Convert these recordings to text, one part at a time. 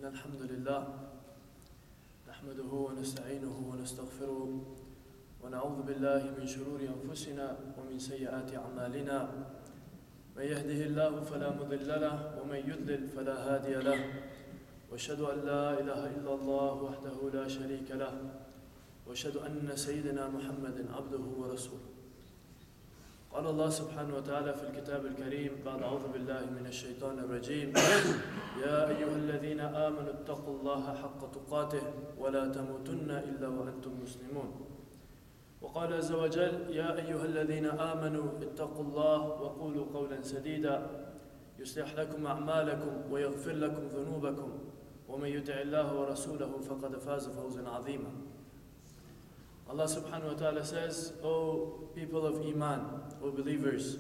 الحمد لله نحمده ونستعينه ونستغفره ونعوذ بالله من شرور أنفسنا ومن سيئات أعمالنا من يهده الله فلا مضل له ومن يضلل فلا هادي له وأشهد أن لا إله إلا الله وحده لا شريك له وأشهد أن سيدنا محمد عبده ورسوله. قال الله سبحانه وتعالى في الكتاب الكريم بعد أعوذ بالله من الشيطان الرجيم يا أيها الذين آمنوا اتقوا الله حق تقاته ولا تموتن إلا وأنتم مسلمون. وقال عز وجل يا أيها الذين آمنوا اتقوا الله وقولوا قولا سديدا يصلح لكم أعمالكم ويغفر لكم ذنوبكم ومن يطع الله ورسوله فقد فاز فوزا عظيما. Allah subhanahu wa ta'ala says, O people of Iman, O believers,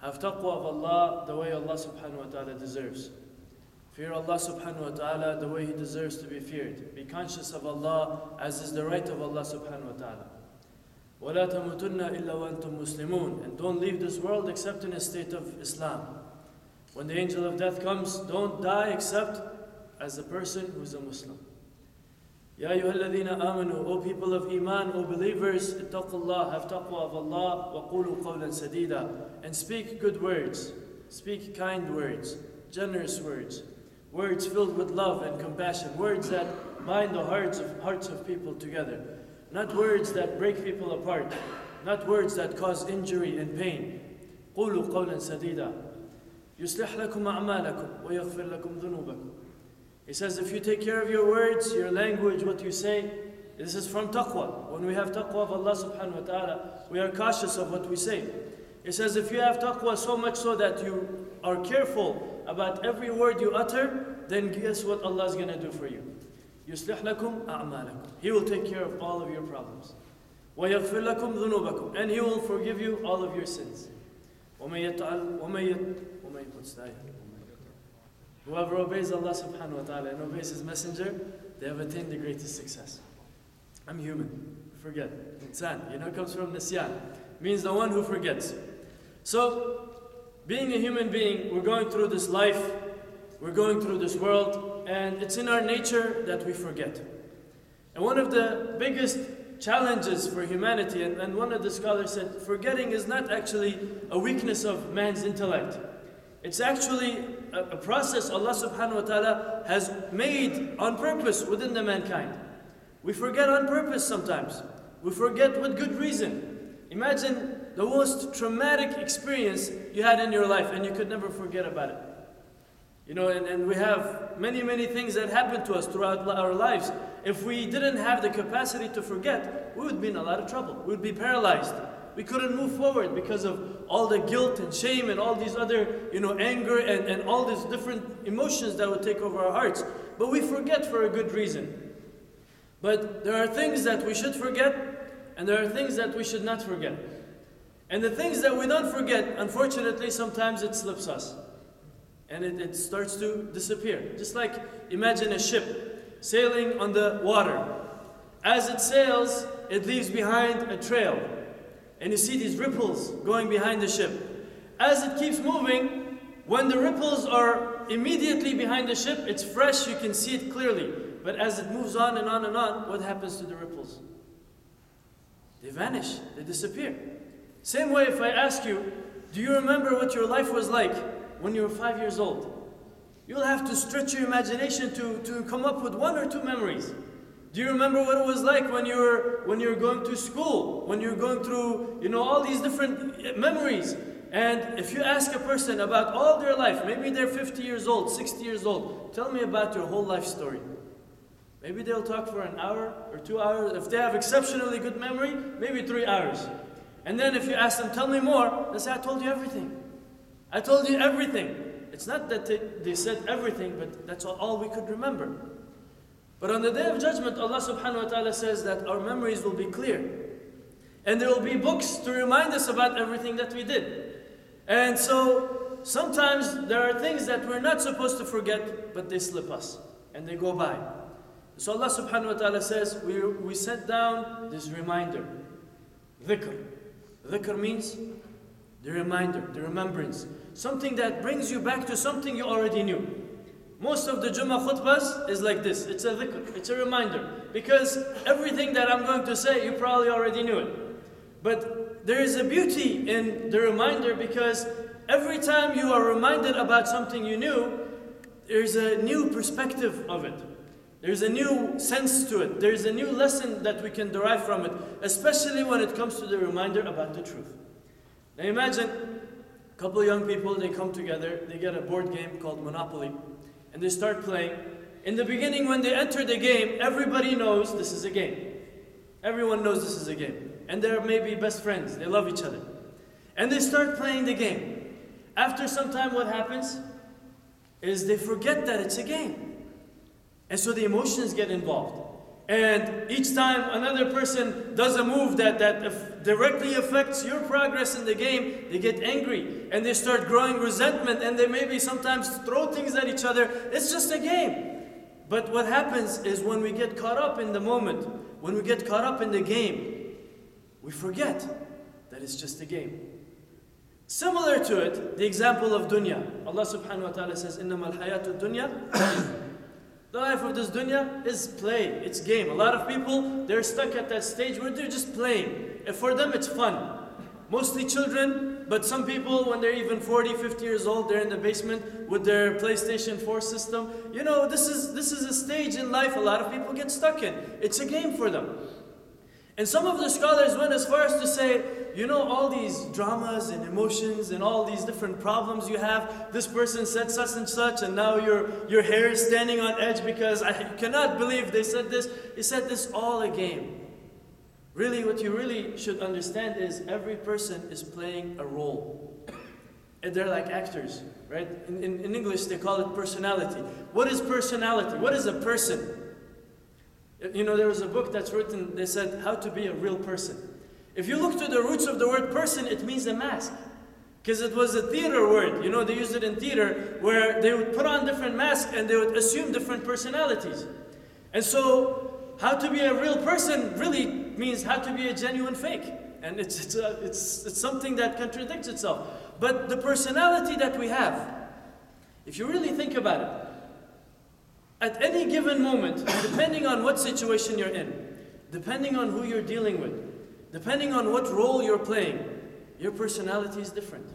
have taqwa of Allah the way Allah subhanahu wa ta'ala deserves. Fear Allah subhanahu wa ta'ala the way He deserves to be feared. Be conscious of Allah as is the right of Allah subhanahu wa ta'ala. وَلَا تَمُوتُنَّ إِلَّا وَأَنْتُمْ مُسْلِمُونَ. And don't leave this world except in a state of Islam. When the angel of death comes, don't die except as a person who is a Muslim. Ya ayyuha alladhina amanu, O people of Iman, O believers, ittaqullah, have taqwa of Allah, wa qulu qawlan sadida, and speak good words, speak kind words, generous words, words filled with love and compassion, words that bind the hearts of people together, not words that break people apart, not words that cause injury and pain. Qulu qawlan sadida, yuslih lakum a'malakum wa yaghfir lakum dhunubakum. He says, if you take care of your words, your language, what you say, this is from taqwa. When we have taqwa of Allah subhanahu wa ta'ala, we are cautious of what we say. He says, if you have taqwa so much so that you are careful about every word you utter, then guess what Allah is going to do for you? يُصْلِحْ لَكُمْ أَعْمَالَكُمْ. He will take care of all of your problems. وَيَغْفِرْ لَكُمْ ذُنُوبَكُمْ. And He will forgive you all of your sins. Whoever obeys Allah subhanahu wa ta'ala and obeys His messenger, they have attained the greatest success. I'm human, forget. Insan, it comes from nisyan, means the one who forgets. So, being a human being, we're going through this life, we're going through this world, and it's in our nature that we forget. And one of the biggest challenges for humanity, and one of the scholars said, forgetting is not actually a weakness of man's intellect. It's actually a process Allah subhanahu wa ta'ala has made on purpose within the mankind. We forget on purpose sometimes. We forget with good reason. Imagine the most traumatic experience you had in your life and you could never forget about it. And we have many things that happen to us throughout our lives. If we didn't have the capacity to forget, we would be in a lot of trouble. We would be paralyzed. We couldn't move forward because of all the guilt and shame and all these other, anger and all these different emotions that would take over our hearts. But we forget for a good reason. But there are things that we should forget and there are things that we should not forget. And the things that we don't forget, unfortunately, sometimes it slips us. And it starts to disappear. Just like imagine a ship sailing on the water. As it sails, it leaves behind a trail. And you see these ripples going behind the ship. As it keeps moving, when the ripples are immediately behind the ship, it's fresh, you can see it clearly. But as it moves on and on and on, what happens to the ripples? They vanish, they disappear. Same way if I ask you, do you remember what your life was like when you were 5 years old? You'll have to stretch your imagination to come up with one or two memories. Do you remember what it was like when you were going to school, when you were going through, all these different memories? And if you ask a person about all their life, maybe they're 50 years old, 60 years old, tell me about your whole life story. Maybe they'll talk for an hour or 2 hours. If they have exceptionally good memory, maybe 3 hours. And then if you ask them, tell me more, they say, I told you everything. I told you everything. It's not that they said everything, but that's all we could remember. But on the Day of Judgment, Allah subhanahu wa ta'ala says that our memories will be clear. And there will be books to remind us about everything that we did. And so, sometimes there are things that we're not supposed to forget, but they slip us. And they go by. So Allah subhanahu wa ta'ala says, we set down this reminder. Dhikr. Dhikr means the reminder, the remembrance. Something that brings you back to something you already knew. Most of the Jummah khutbahs is like this. It's a dhikr, it's a reminder. Because everything that I'm going to say, you probably already knew it. But there is a beauty in the reminder, because every time you are reminded about something you knew, there's a new perspective of it. There's a new sense to it. There's a new lesson that we can derive from it, especially when it comes to the reminder about the truth. Now imagine a couple of young people, they come together, they get a board game called Monopoly, and they start playing. In the beginning, when they enter the game, everybody knows this is a game. Everyone knows this is a game. And they're maybe best friends, they love each other. And they start playing the game. After some time, what happens is they forget that it's a game. And so the emotions get involved. And each time another person does a move that directly affects your progress in the game, they get angry and they start growing resentment, and they maybe sometimes throw things at each other. It's just a game. But what happens is when we get caught up in the moment, when we get caught up in the game, we forget that it's just a game. Similar to it, the example of dunya. Allah subhanahu wa ta'ala says, إِنَّمَا الْحَيَاةُ الدُّنْيَا The life of this dunya is play, it's game. A lot of people, they're stuck at that stage where they're just playing. And for them, it's fun. Mostly children, but some people, when they're even 40, 50 years old, they're in the basement with their PlayStation 4 system. You know, this is a stage in life a lot of people get stuck in. It's a game for them. And some of the scholars went as far as to say, you know, all these dramas and emotions and all these different problems you have, this person said such and such, and now your hair is standing on edge because I cannot believe they said this. He said this all a game. Really, what you really should understand is every person is playing a role. And they're like actors, right? In English, they call it personality. What is personality? What is a person? You know, there was a book that's written, they said, how to be a real person. If you look to the roots of the word person, it means a mask. Because it was a theater word. You know, they used it in theater where they would put on different masks and they would assume different personalities. And so, how to be a real person really means how to be a genuine fake. And it's something that contradicts itself. But the personality that we have, if you really think about it, at any given moment, depending on what situation you're in, depending on who you're dealing with, depending on what role you're playing, your personality is different.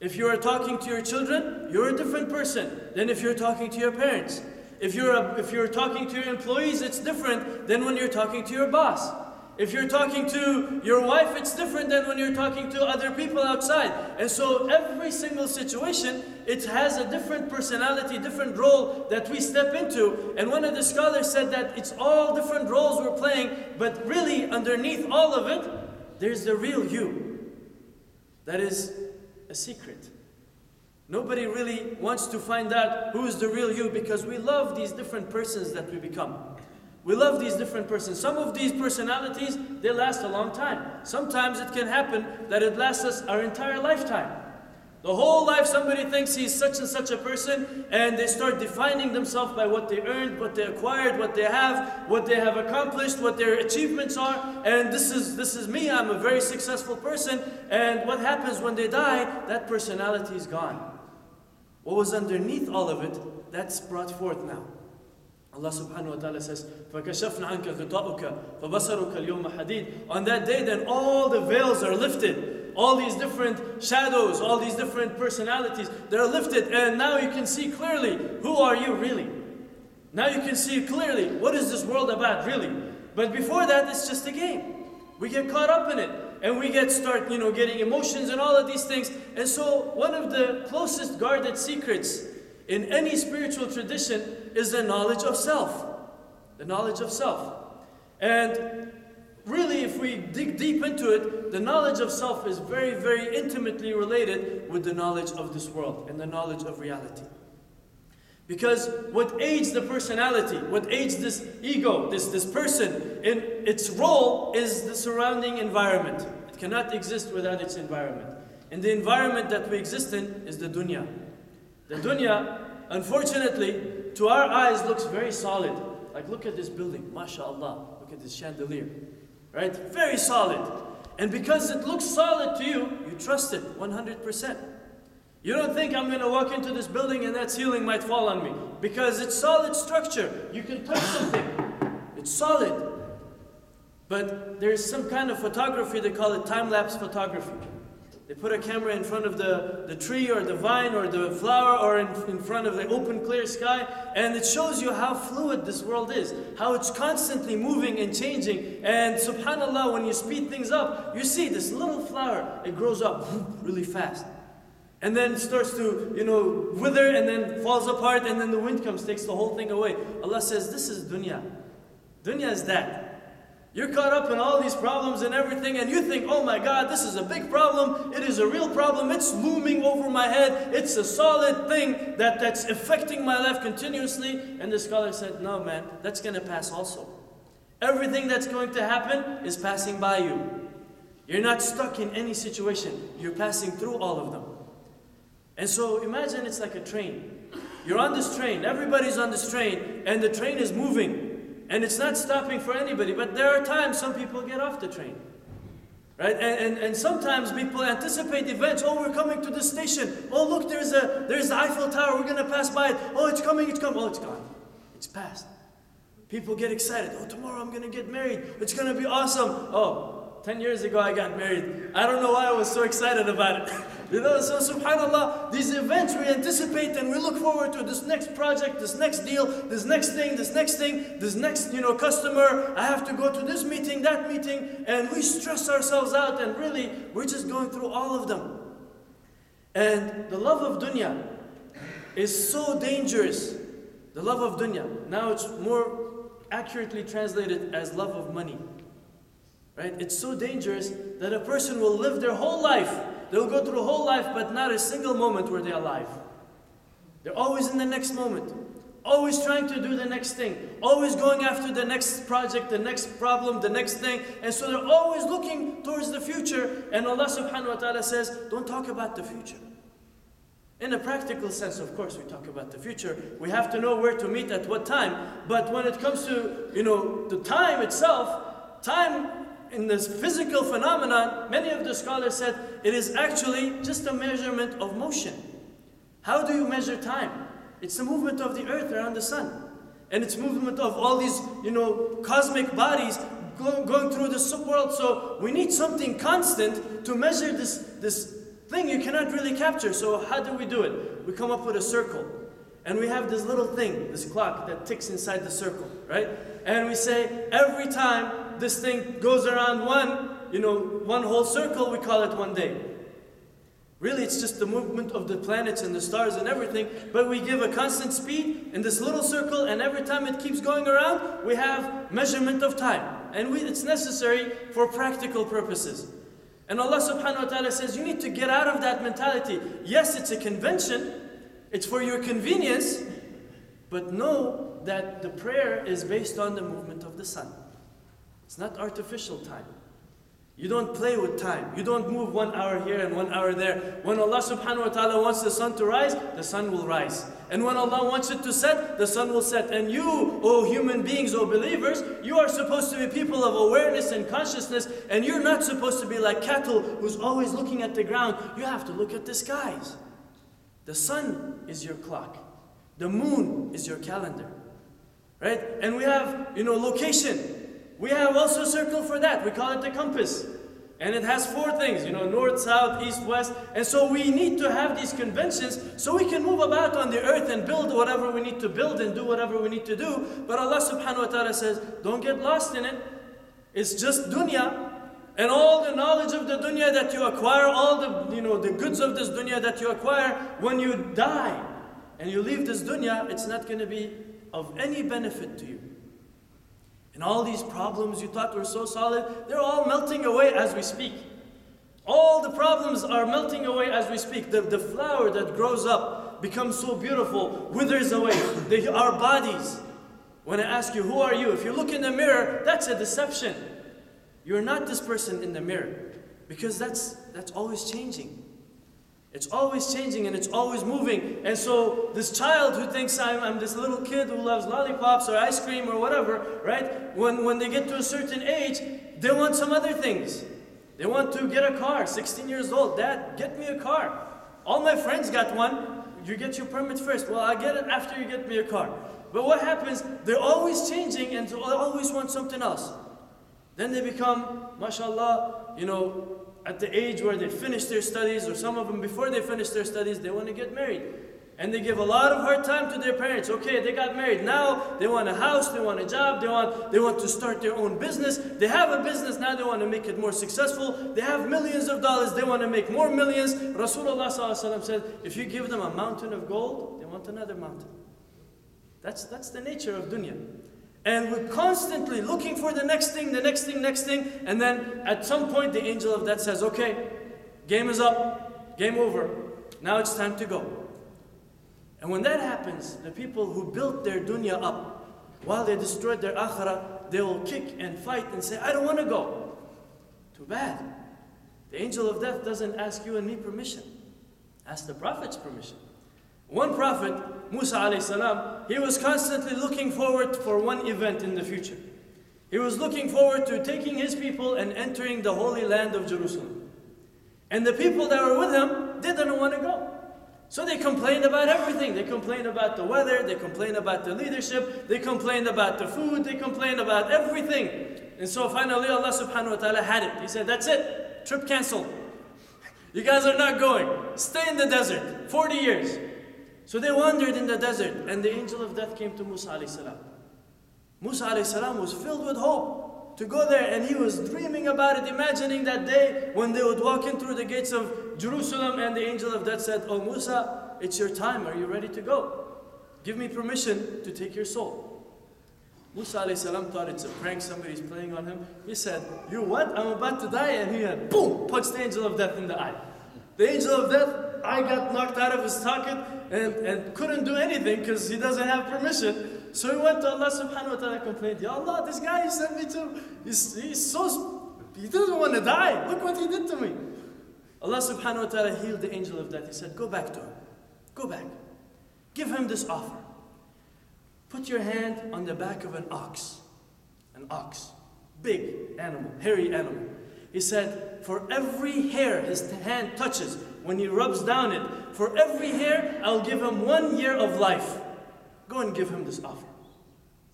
If you are talking to your children, you're a different person than if you're talking to your parents. If you're talking to your employees, it's different than when you're talking to your boss. If you're talking to your wife, it's different than when you're talking to other people outside. And so every single situation, it has a different personality, different role that we step into. And one of the scholars said that it's all different roles we're playing, but really underneath all of it, there's the real you. That is a secret. Nobody really wants to find out who is the real you, because we love these different persons that we become. We love these different persons. Some of these personalities, they last a long time. Sometimes it can happen that it lasts us our entire lifetime. The whole life somebody thinks he's such and such a person, and they start defining themselves by what they earned, what they acquired, what they have accomplished, what their achievements are. And this is me, I'm a very successful person. And what happens when they die? That personality is gone. What was underneath all of it, that's brought forth now. Allah subhanahu wa ta'ala says, فَكَشَفْنَا عَنْكَ غِطَاءُكَ فَبَصَرُكَ الْيَوْمَ حَدِيدٌ. On that day, then all the veils are lifted. All these different shadows, all these different personalities, they're lifted. And now you can see clearly, who are you really? Now you can see clearly, what is this world about really? But before that, it's just a game. We get caught up in it. And we start getting emotions and all of these things. And so one of the closest guarded secrets in any spiritual tradition is the knowledge of self. The knowledge of self. And really, if we dig deep into it, the knowledge of self is very, very intimately related with the knowledge of this world and the knowledge of reality. Because what aids the personality, what aids this ego, this person in its role is the surrounding environment. It cannot exist without its environment. And the environment that we exist in is the dunya. The dunya, unfortunately, to our eyes looks very solid. Like, look at this building, mashallah. Look at this chandelier, right? Very solid. And because it looks solid to you, you trust it 100%. You don't think I'm going to walk into this building and that ceiling might fall on me. Because it's solid structure. You can touch something. It's solid. But there's some kind of photography, they call it time-lapse photography. They put a camera in front of the tree or the vine or the flower or in front of the open clear sky, and it shows you how fluid this world is, how it's constantly moving and changing. And subhanAllah, when you speed things up, you see this little flower, it grows up really fast. And then it starts to, wither and then falls apart, and then the wind comes, takes the whole thing away. Allah says, this is dunya. Dunya is that. You're caught up in all these problems and everything, and you think, oh my God, this is a big problem. It is a real problem. It's looming over my head. It's a solid thing that's affecting my life continuously. And the scholar said, no man, that's going to pass also. Everything that's going to happen is passing by you. You're not stuck in any situation. You're passing through all of them. And so imagine it's like a train. You're on this train. Everybody's on this train, and the train is moving. And it's not stopping for anybody, but there are times some people get off the train. Right? And sometimes people anticipate events. Oh, we're coming to this station. Oh, look, there's the Eiffel Tower. We're going to pass by it. Oh, it's coming, it's coming. Oh, it's gone. It's past. People get excited. Oh, tomorrow I'm going to get married. It's going to be awesome. Oh, 10 years ago I got married. I don't know why I was so excited about it. So subhanAllah, these events we anticipate and we look forward to this next project, this next deal, this next thing, this next customer. I have to go to this meeting, that meeting, and we stress ourselves out, and really we're just going through all of them. And the love of dunya is so dangerous. The love of dunya. Now it's more accurately translated as love of money. Right? It's so dangerous that a person will live their whole life. They'll go through a whole life, but not a single moment were they alive. They're always in the next moment. Always trying to do the next thing. Always going after the next project, the next problem, the next thing. And so they're always looking towards the future. And Allah subhanahu wa ta'ala says, don't talk about the future. In a practical sense, of course, we talk about the future. We have to know where to meet at what time. But when it comes to, the time itself, time in this physical phenomenon, many of the scholars said it is actually just a measurement of motion. How do you measure time? It's the movement of the earth around the sun. And it's movement of all these, cosmic bodies going through the world. So we need something constant to measure this thing you cannot really capture. So how do we do it? We come up with a circle. And we have this little thing, this clock that ticks inside the circle, right? And we say every time this thing goes around one whole circle, we call it one day. Really, it's just the movement of the planets and the stars and everything, but we give a constant speed in this little circle, and every time it keeps going around, we have measurement of time. And it's necessary for practical purposes. And Allah subhanahu wa ta'ala says, you need to get out of that mentality. Yes, it's a convention, it's for your convenience, but know that the prayer is based on the movement of the sun. It's not artificial time. You don't play with time. You don't move 1 hour here and 1 hour there. When Allah subhanahu wa ta'ala wants the sun to rise, the sun will rise. And when Allah wants it to set, the sun will set. And you, O human beings, O believers, you are supposed to be people of awareness and consciousness, and you're not supposed to be like cattle who's always looking at the ground. You have to look at the skies. The sun is your clock. The moon is your calendar. Right? And we have, location. We have also a circle for that. We call it the compass. And it has 4 things, north, south, east, west. And so we need to have these conventions so we can move about on the earth and build whatever we need to build and do whatever we need to do. But Allah subhanahu wa ta'ala says, don't get lost in it. It's just dunya. And all the knowledge of the dunya that you acquire, all the, the goods of this dunya that you acquire, when you die and you leave this dunya, it's not going to be of any benefit to you. And all these problems you thought were so solid, they're all melting away as we speak. All the problems are melting away as we speak. The flower that grows up becomes so beautiful, withers away. Our bodies. When I ask you, who are you? If you look in the mirror, that's a deception. You're not this person in the mirror. Because that's always changing. It's always changing and it's always moving. And so this child who thinks I'm this little kid who loves lollipops or ice cream or whatever, right? When they get to a certain age, they want some other things. They want to get a car, 16 years old. Dad, get me a car. All my friends got one. You get your permit first. Well, I get it after you get me a car. But what happens? They're always changing and always want something else. Then they become, mashallah, at the age where they finish their studies, or some of them before they finish their studies, they want to get married. And they give a lot of hard time to their parents. Okay, they got married. Now they want a house, they want a job, they want to start their own business. They have a business, now they want to make it more successful. They have millions of dollars, they want to make more millions. Rasulullah ﷺ said, if you give them a mountain of gold, they want another mountain. That's the nature of dunya. And we're constantly looking for the next thing, and then at some point the angel of death says, okay, game is up, game over, now it's time to go. And when that happens, the people who built their dunya up, while they destroyed their akhirah, they will kick and fight and say, I don't want to go. Too bad. The angel of death doesn't ask you and me permission. Ask the Prophet's permission. One Prophet, Musa alayhi salam, he was constantly looking forward for one event in the future. He was looking forward to taking his people and entering the holy land of Jerusalem. And the people that were with him, they didn't want to go. So they complained about everything. They complained about the weather, they complained about the leadership, they complained about the food, they complained about everything. And so finally Allah subhanahu wa ta'ala had it. He said, that's it, trip canceled. You guys are not going. Stay in the desert, 40 years. So they wandered in the desert, and the angel of death came to Musa alayhi salam. Musa alayhi salam was filled with hope to go there, and he was dreaming about it, imagining that day when they would walk in through the gates of Jerusalem, and the angel of death said, oh Musa, it's your time, are you ready to go? Give me permission to take your soul. Musa alayhi salam thought it's a prank, somebody's playing on him. He said, you what? I'm about to die, and he had, boom, punched the angel of death in the eye. The angel of death, eye got knocked out of his socket and couldn't do anything because he doesn't have permission. So he went to Allah subhanahu wa ta'ala and complained, Ya Allah, this guy you sent me to, he doesn't want to die. Look what he did to me. Allah subhanahu wa ta'ala healed the angel of death. He said, go back to him. Go back. Give him this offer. Put your hand on the back of an ox. An ox. Big animal, hairy animal. He said, for every hair his hand touches, when he rubs down it, for every hair, I'll give him 1 year of life. Go and give him this offer.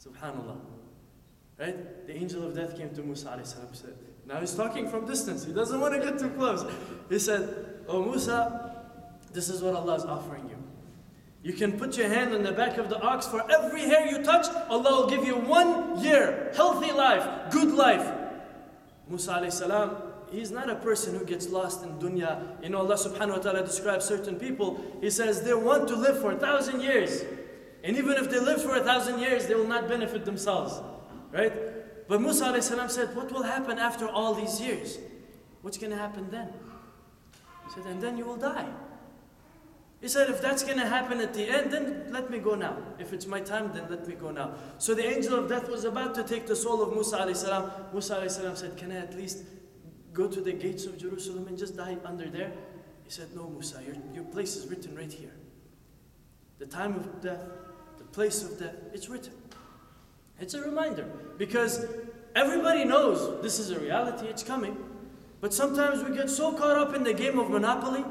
Subhanallah. Right? The angel of death came to Musa alayhi salam and said, now he's talking from distance. He doesn't want to get too close. He said, oh Musa, this is what Allah is offering you. You can put your hand on the back of the ox. For every hair you touch, Allah will give you 1 year, healthy life, good life. Musa alayhi salam, he's not a person who gets lost in dunya. Allah subhanahu wa ta'ala describes certain people. He says they want to live for 1,000 years. And even if they live for 1,000 years, they will not benefit themselves. Right? But Musa alayhi salam said, what will happen after all these years? What's going to happen then? He said, and then you will die. He said, if that's going to happen at the end, then let me go now. If it's my time, then let me go now. So the angel of death was about to take the soul of Musa alayhi salam. Musa alayhi salam said, can I at least go to the gates of Jerusalem and just die under there? He said, no Musa, your place is written right here. The time of death, the place of death, it's written. It's a reminder. Because everybody knows this is a reality, it's coming. But sometimes we get so caught up in the game of Monopoly,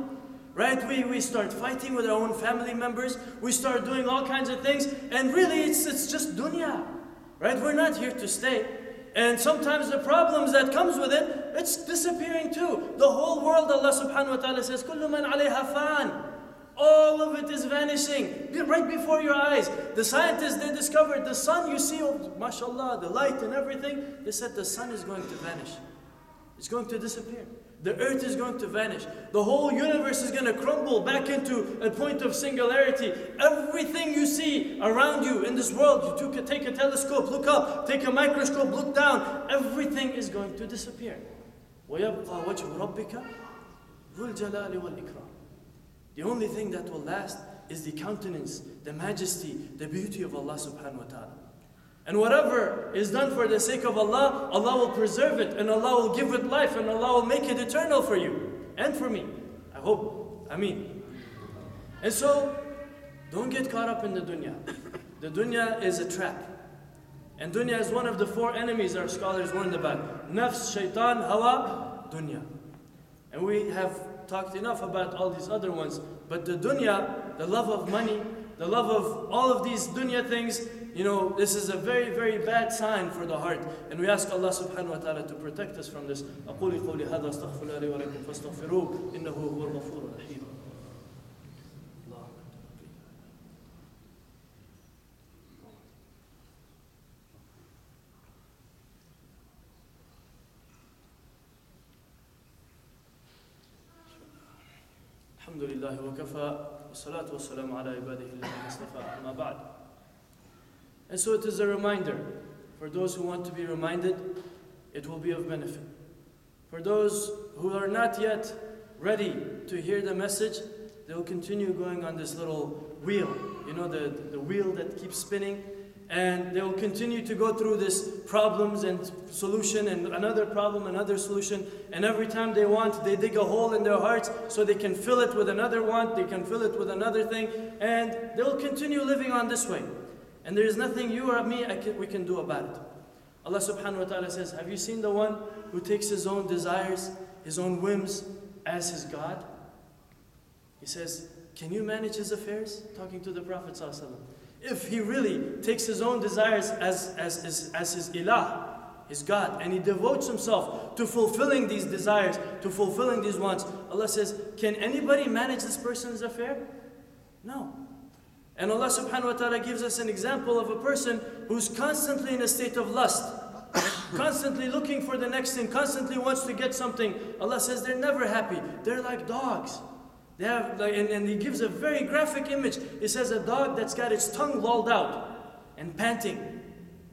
right? We start fighting with our own family members. We start doing all kinds of things. And really, it's just dunya, right? We're not here to stay. And sometimes the problems that comes with it, it's disappearing too. The whole world, Allah subhanahu wa ta'ala says, كُلُّ مَنْ عَلَيْهَا فَانٍ. All of it is vanishing, right before your eyes. The scientists, they discovered the sun, you see, oh, mashallah, the light and everything. They said the sun is going to vanish. It's going to disappear. The earth is going to vanish. The whole universe is going to crumble back into a point of singularity. Everything you see around you in this world, you take a telescope, look up, take a microscope, look down, everything is going to disappear. وَيَبْقَى وَجْهُ رَبِّكَ ذُو الْجَلَالِ وَالْإِكْرَامِ. The only thing that will last is the countenance, the majesty, the beauty of Allah subhanahu wa ta'ala. And whatever is done for the sake of Allah, Allah will preserve it, and Allah will give it life, and Allah will make it eternal for you and for me. I hope. Ameen. And so, don't get caught up in the dunya. The dunya is a trap. And dunya is one of the 4 enemies our scholars warned about. Nafs, shaitan, hawa, dunya. And we have talked enough about all these other ones. But the dunya, the love of money, the love of all of these dunya things, this is a very, very bad sign for the heart. And we ask Allah subhanahu wa ta'ala to protect us from this. أقول قولي هذا أستغفر الله لي ولكم فاستغفروه إنه هو الغفور الرحيم. الحمد لله وكفى والصلاة والسلام على عباده الذين اصطفى أما بعد. And so it is a reminder. For those who want to be reminded, it will be of benefit. For those who are not yet ready to hear the message, they'll continue going on this little wheel, the wheel that keeps spinning, and they'll continue to go through this problems and solution and another problem, another solution, and every time they want, they dig a hole in their hearts so they can fill it with another want, they can fill it with another thing, and they'll continue living on this way. And there is nothing you or me we can do about it. Allah subhanahu wa ta'ala says, have you seen the one who takes his own desires, his own whims as his God? He says, can you manage his affairs? Talking to the Prophet sallallahu alaihi wasallam. If he really takes his own desires as his ilah, his God, and he devotes himself to fulfilling these desires, to fulfilling these wants, Allah says, can anybody manage this person's affair? No. And Allah subhanahu wa ta'ala gives us an example of a person who's constantly in a state of lust, constantly looking for the next thing, constantly wants to get something. Allah says they're never happy. They're like dogs. They have, and He gives a very graphic image. He says a dog that's got its tongue lolled out and panting.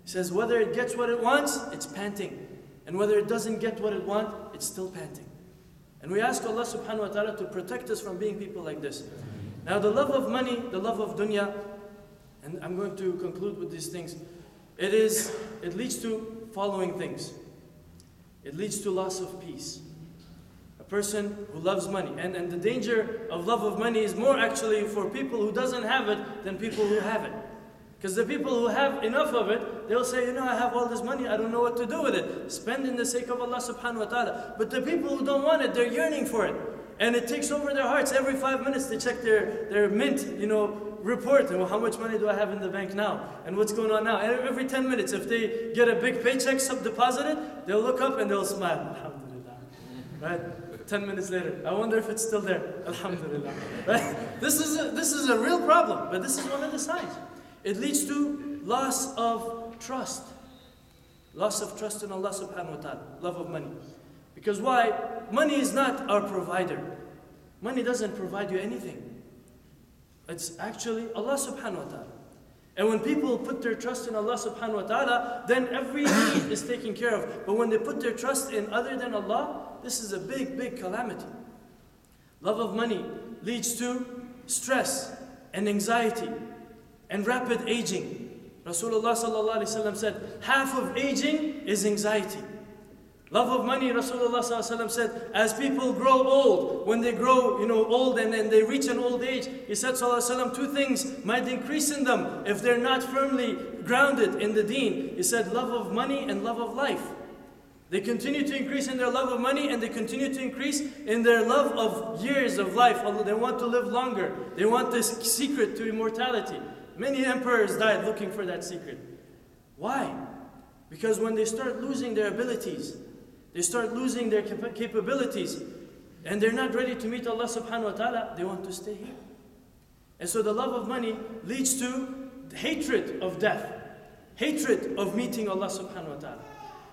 He says whether it gets what it wants, it's panting. And whether it doesn't get what it wants, it's still panting. And we ask Allah subhanahu wa ta'ala to protect us from being people like this. Now the love of money, the love of dunya, and I'm going to conclude with these things. It leads to following things. It leads to loss of peace. A person who loves money. And the danger of love of money is more actually for people who doesn't have it than people who have it. Because the people who have enough of it, they'll say, I have all this money, I don't know what to do with it. Spend in the sake of Allah subhanahu wa ta'ala. But the people who don't want it, they're yearning for it. And it takes over their hearts. Every 5 minutes they check their mint, report. And how much money do I have in the bank now? And what's going on now? And every 10 minutes, if they get a big paycheck sub-deposited, they'll look up and they'll smile. Alhamdulillah. Right? 10 minutes later, I wonder if it's still there. Alhamdulillah. Right? This is a real problem, but this is one of the signs. It leads to loss of trust. Loss of trust in Allah subhanahu wa ta'ala. Love of money. Because why? Money is not our provider. Money doesn't provide you anything. It's actually Allah subhanahu wa ta'ala. And when people put their trust in Allah subhanahu wa ta'ala, then every need is taken care of. But when they put their trust in other than Allah, this is a big, big calamity. Love of money leads to stress and anxiety and rapid aging. Rasulullah sallallahu alaihi wasallam said, half of aging is anxiety. Love of money, Rasulullah sallallahu alaihi wasallam said, as people grow old, when they grow, old and they reach an old age, he said sallallahu alaihi wasallam, two things might increase in them if they're not firmly grounded in the deen. He said, love of money and love of life. They continue to increase in their love of money and they continue to increase in their love of years of life. They want to live longer. They want this secret to immortality. Many emperors died looking for that secret. Why? Because when they start losing their abilities, they start losing their capabilities, and they're not ready to meet Allah subhanahu wa ta'ala, they want to stay here. And so the love of money leads to hatred of death, hatred of meeting Allah subhanahu wa ta'ala.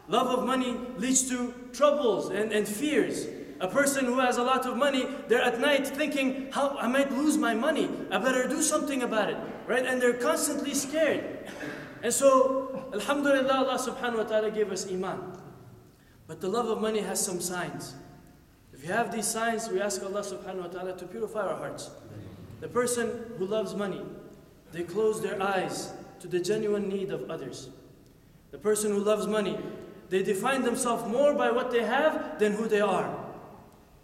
Love of money leads to troubles and fears. A person who has a lot of money, they're at night thinking, how I might lose my money. I better do something about it, right? And they're constantly scared. And so, alhamdulillah, Allah subhanahu wa ta'ala gave us iman. But the love of money has some signs. If you have these signs, we ask Allah subhanahu wa ta'ala to purify our hearts. The person who loves money, they close their eyes to the genuine need of others. The person who loves money, they define themselves more by what they have than who they are.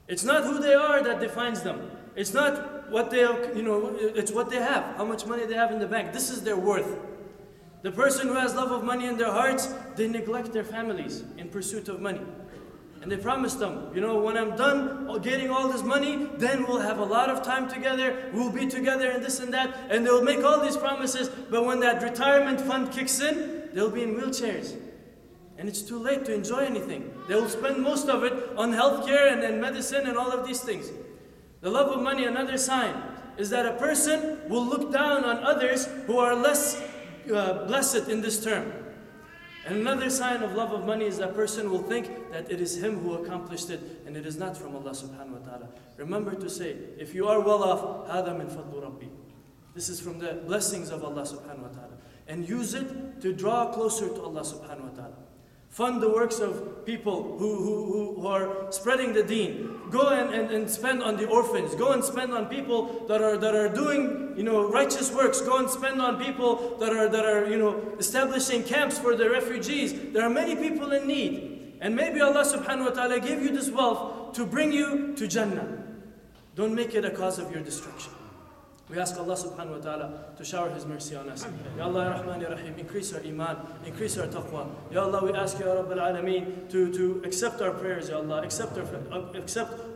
It's not who they are that defines them. It's not what they are, it's what they have, how much money they have in the bank. This is their worth. The person who has love of money in their hearts, they neglect their families in pursuit of money. And they promised them, you know, when I'm done getting all this money, then we'll have a lot of time together, we'll be together and this and that, and they'll make all these promises, but when that retirement fund kicks in, they'll be in wheelchairs. And it's too late to enjoy anything. They will spend most of it on healthcare and medicine and all of these things. The love of money, another sign, is that a person will look down on others who are less blessed in this term. And another sign of love of money is that person will think that it is him who accomplished it and it is not from Allah subhanahu wa ta'ala. Remember to say, if you are well off, هَذَا مِنْ فَضْلُ رَبِّي. This is from the blessings of Allah subhanahu wa ta'ala. And use it to draw closer to Allah subhanahu wa ta'ala. Fund the works of people who are spreading the deen. Go and spend on the orphans. Go and spend on people that are doing, you know, righteous works. Go and spend on people that are you know, establishing camps for the refugees. There are many people in need. And maybe Allah subhanahu wa ta'ala gave you this wealth to bring you to Jannah. Don't make it a cause of your destruction. We ask Allah subhanahu wa ta'ala to shower His mercy on us. Ya Allah, Ya Rahman, Ya Rahim, increase our iman, increase our taqwa. Ya Allah, we ask Ya Rabb al-Alameen to accept our prayers, Ya Allah, accept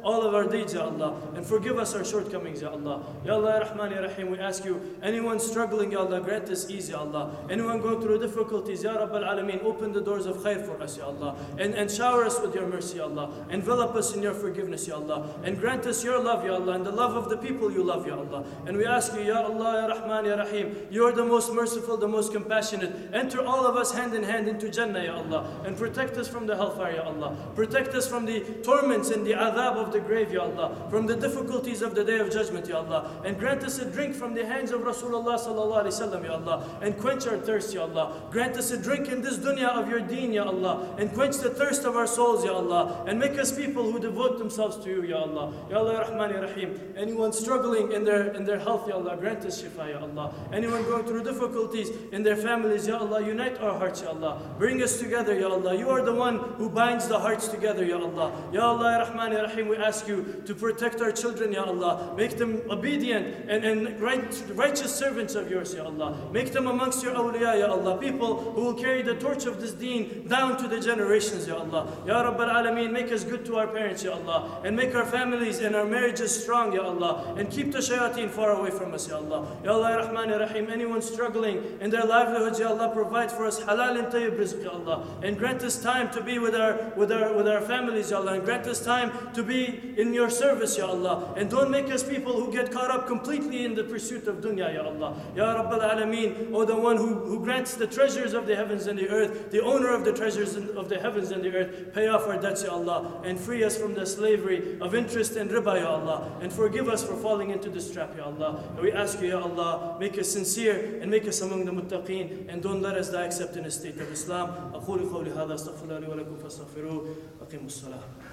all of our deeds, Ya Allah, and forgive us our shortcomings, Ya Allah. Ya Allah, Ya Rahman, Ya Rahim, we ask you, anyone struggling, Ya Allah, grant us ease, Ya Allah. Anyone going through difficulties, Ya Rabb al-Alameen, open the doors of khair for us, Ya Allah, and shower us with your mercy, Ya Allah. Envelop us in your forgiveness, Ya Allah, and grant us your love, Ya Allah, and the love of the people you love, Ya Allah. And we ask you, Ya Allah, Ya Rahman, Ya Rahim, you are the most merciful, the most compassionate. Enter all of us hand in hand into Jannah, Ya Allah, and protect us from the hellfire, Ya Allah. Protect us from the torments and the adhab of the grave, Ya Allah, from the difficulties of the day of judgment, Ya Allah, and grant us a drink from the hands of Rasulullah sallallahu alaihi wasallam, Ya Allah, and quench our thirst, Ya Allah. Grant us a drink in this dunya of your deen, Ya Allah, and quench the thirst of our souls, Ya Allah, and make us people who devote themselves to you, Ya Allah. Ya Allah, Ya Rahman, Ya Rahim, anyone struggling in their health, Ya Allah, grant us shifa, Ya Allah. Anyone going through difficulties in their families, Ya Allah, unite our hearts, Ya Allah. Bring us together, Ya Allah. You are the one who binds the hearts together, Ya Allah. Ya Allah, Ya Rahman, Ya Rahim, we ask you to protect our children, Ya Allah. Make them obedient and righteous servants of yours, Ya Allah. Make them amongst your awliya, Ya Allah. People who will carry the torch of this deen down to the generations, Ya Allah. Ya Rabb al-Alameen, make us good to our parents, Ya Allah. And make our families and our marriages strong, Ya Allah. And keep the shayateen far away from us, Ya Allah. Ya Allah, Ya Rahman, Ya Rahim, anyone struggling in their livelihoods, Ya Allah, provide for us halal and tayyib rizq, Ya Allah. And grant us time to be with our families, Ya Allah. And grant us time to be in your service, Ya Allah. And don't make us people who get caught up completely in the pursuit of dunya, Ya Allah. Ya Rabb al-Alameen, O the one who grants the treasures of the heavens and the earth, the owner of the treasures of the heavens and the earth, pay off our debts, Ya Allah, and free us from the slavery of interest and riba, Ya Allah. And forgive us for falling into this trap, Ya Allah. And we ask you, Ya Allah, make us sincere and make us among the muttaqeen, and don't let us die except in a state of Islam. أقول قولي هذا أستغفر الله لي ولكم فاستغفروه. أقيموا الصلاة.